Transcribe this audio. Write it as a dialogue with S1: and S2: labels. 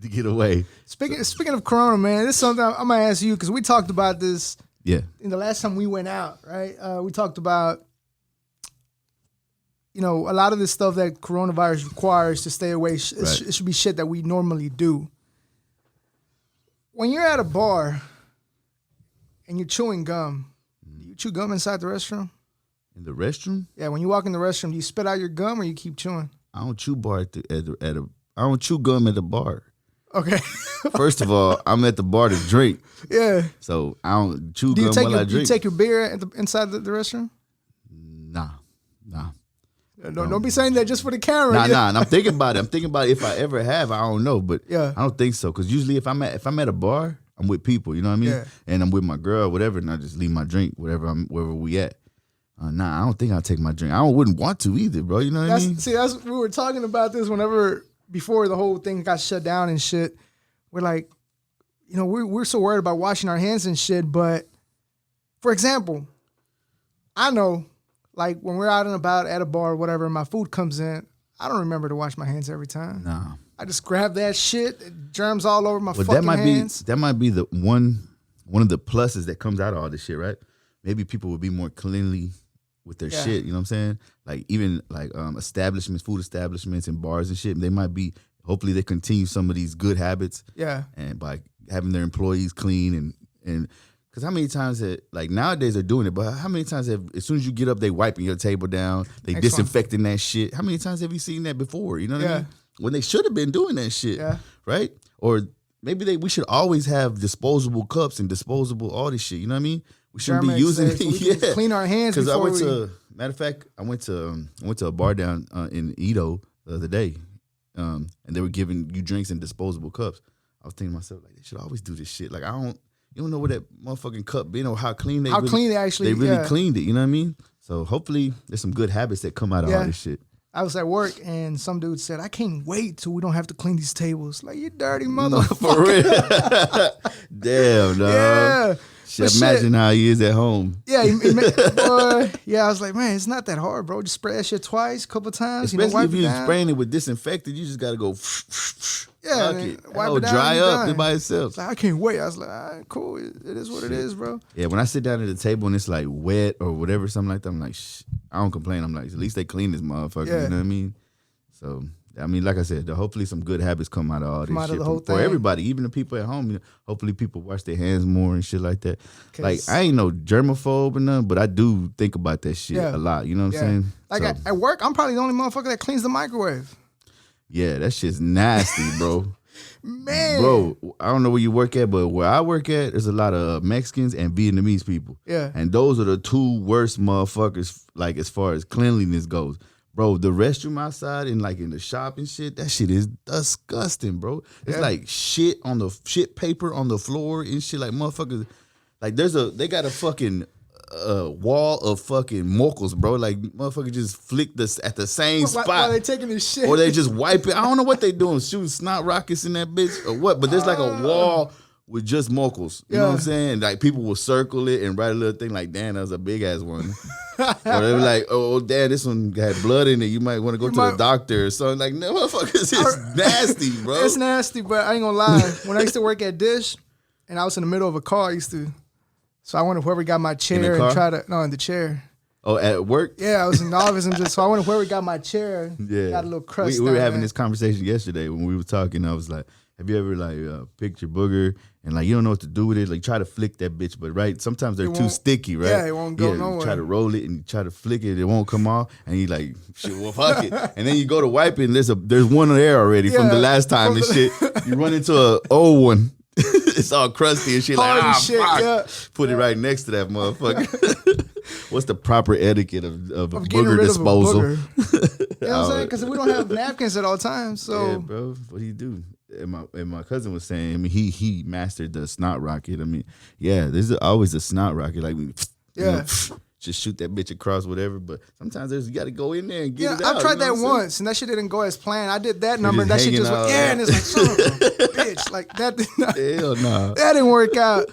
S1: to get away.
S2: Speaking of Corona, man, this is something I'm gonna ask you because we talked about this.
S1: Yeah.
S2: In the last time we went out, right? We talked about, a lot of this stuff that coronavirus requires to stay away. It should be shit that we normally do. When you're at a bar and you're chewing gum, do you chew gum inside the restroom?
S1: In the restroom?
S2: Yeah, when you walk in the restroom, do you spit out your gum or you keep chewing?
S1: I don't chew I don't chew gum at the bar.
S2: Okay.
S1: First of all, I'm at the bar to drink.
S2: Yeah.
S1: So I don't chew gum while I drink.
S2: Do you take your beer inside the restroom?
S1: Nah.
S2: Don't be saying that just for the camera.
S1: Nah. And I'm thinking about it. If I ever have, I don't know, but
S2: yeah.
S1: I don't think so. Because usually if I'm at a bar, I'm with people. You know what I mean?
S2: Yeah.
S1: And I'm with my girl, whatever, and I just leave my drink wherever we at. Nah, I don't think I'll take my drink. wouldn't want to either, bro. You know what I mean?
S2: See, we were talking about this before the whole thing got shut down and shit. We're like, we're so worried about washing our hands and shit. But for example, I know, like when we're out and about at a bar or whatever, my food comes in, I don't remember to wash my hands every time.
S1: Nah.
S2: I just grab that shit, germs all over my fucking hands.
S1: That might be the one of the pluses that comes out of all this shit, right? Maybe people would be more cleanly with their shit, you know what I'm saying? Like even like food establishments and bars and shit, they might be, hopefully they continue some of these good habits.
S2: Yeah.
S1: And by having their employees clean and because how many times like nowadays they're doing it, but how many times as soon as you get up, they wiping your table down, they disinfecting that shit. How many times have you seen that before? You know what I mean? When they should have been doing that shit, right? Or maybe we should always have disposable cups and disposable all this shit. You know what I mean? We shouldn't be using it.
S2: So we can clean our hands.
S1: Because matter of fact, I went to a bar down in Edo the other day, and they were giving you drinks in disposable cups. I was thinking to myself, like, they should always do this shit. Like, you don't know where that motherfucking cup been or how clean they
S2: actually
S1: cleaned it. You know what I mean? So hopefully there's some good habits that come out of all this shit.
S2: I was at work and some dude said, I can't wait till we don't have to clean these tables. Like, you dirty motherfucker.
S1: For real. Damn, dog.
S2: Yeah.
S1: Imagine how he is at home.
S2: Yeah, I was like, man, it's not that hard, bro. Just spray that shit twice, a couple times.
S1: Especially if you're spraying it with disinfectant, you just got to go.
S2: Wipe it down,
S1: dry up by itself.
S2: Like, I can't wait. I was like, all right, cool. It is what it is, bro.
S1: Yeah, when I sit down at the table and it's like wet or whatever, something like that, I'm like, I don't complain. I'm like, at least they clean this motherfucker. Yeah. You know what I mean? So, I mean, like I said, hopefully some good habits come out of all this shit for everybody, even the people at home. Hopefully people wash their hands more and shit like that. Like, I ain't no germaphobe or nothing, but I do think about that shit a lot. You know what I'm saying?
S2: Like at work, I'm probably the only motherfucker that cleans the microwave.
S1: Yeah, that shit's nasty, bro.
S2: Man.
S1: Bro, I don't know where you work at, but where I work at, there's a lot of Mexicans and Vietnamese people.
S2: Yeah.
S1: And those are the two worst motherfuckers, like, as far as cleanliness goes. Bro, the restroom outside and like in the shop and shit, that shit is disgusting, bro. It's like shit on the shit paper on the floor and shit. Like motherfuckers, like they got a fucking wall of fucking mochels, bro. Like motherfuckers just flick this at the same spot.
S2: While they taking this shit.
S1: Or they just wipe it. I don't know what they doing, shooting snot rockets in that bitch or what. But there's like a wall with just mochels. You know what I'm saying? Like people will circle it and write a little thing like, damn, that was a big ass one. Or they were like, oh, damn, this one had blood in it. You might want to go to the doctor or something. Like, no, motherfuckers, it's nasty, bro.
S2: It's nasty, but I ain't gonna lie. When I used to work at Dish and I was in the middle of a car, so I went to whoever got my chair in the chair.
S1: Oh, at work?
S2: Yeah, I was in the office so I went to whoever got my chair. Got a little crust.
S1: We were having this conversation yesterday when we were talking. I was like, have you ever like picked your booger and like you don't know what to do with it? Like try to flick that bitch, but sometimes they're too sticky, right?
S2: Yeah, it won't go nowhere.
S1: You try to roll it and you try to flick it won't come off, and you like shit, well fuck it. And then you go to wipe it and there's one there already from the last time and shit. You run into an old one. It's all crusty and shit. Like fuck. Put it right next to that motherfucker. What's the proper etiquette of booger disposal?
S2: You know what I'm saying? Because we don't have napkins at all times. So
S1: yeah, bro, what do you do? And my cousin was saying, I mean, he mastered the snot rocket. I mean, yeah, there's always a snot rocket. Like, just shoot that bitch across whatever. But sometimes you got to go in there and get it out.
S2: I tried that once, and that shit didn't go as planned. I did that number, and that shit just went, and it's like, son of a bitch. Like, that did not,
S1: hell no.
S2: That didn't work out.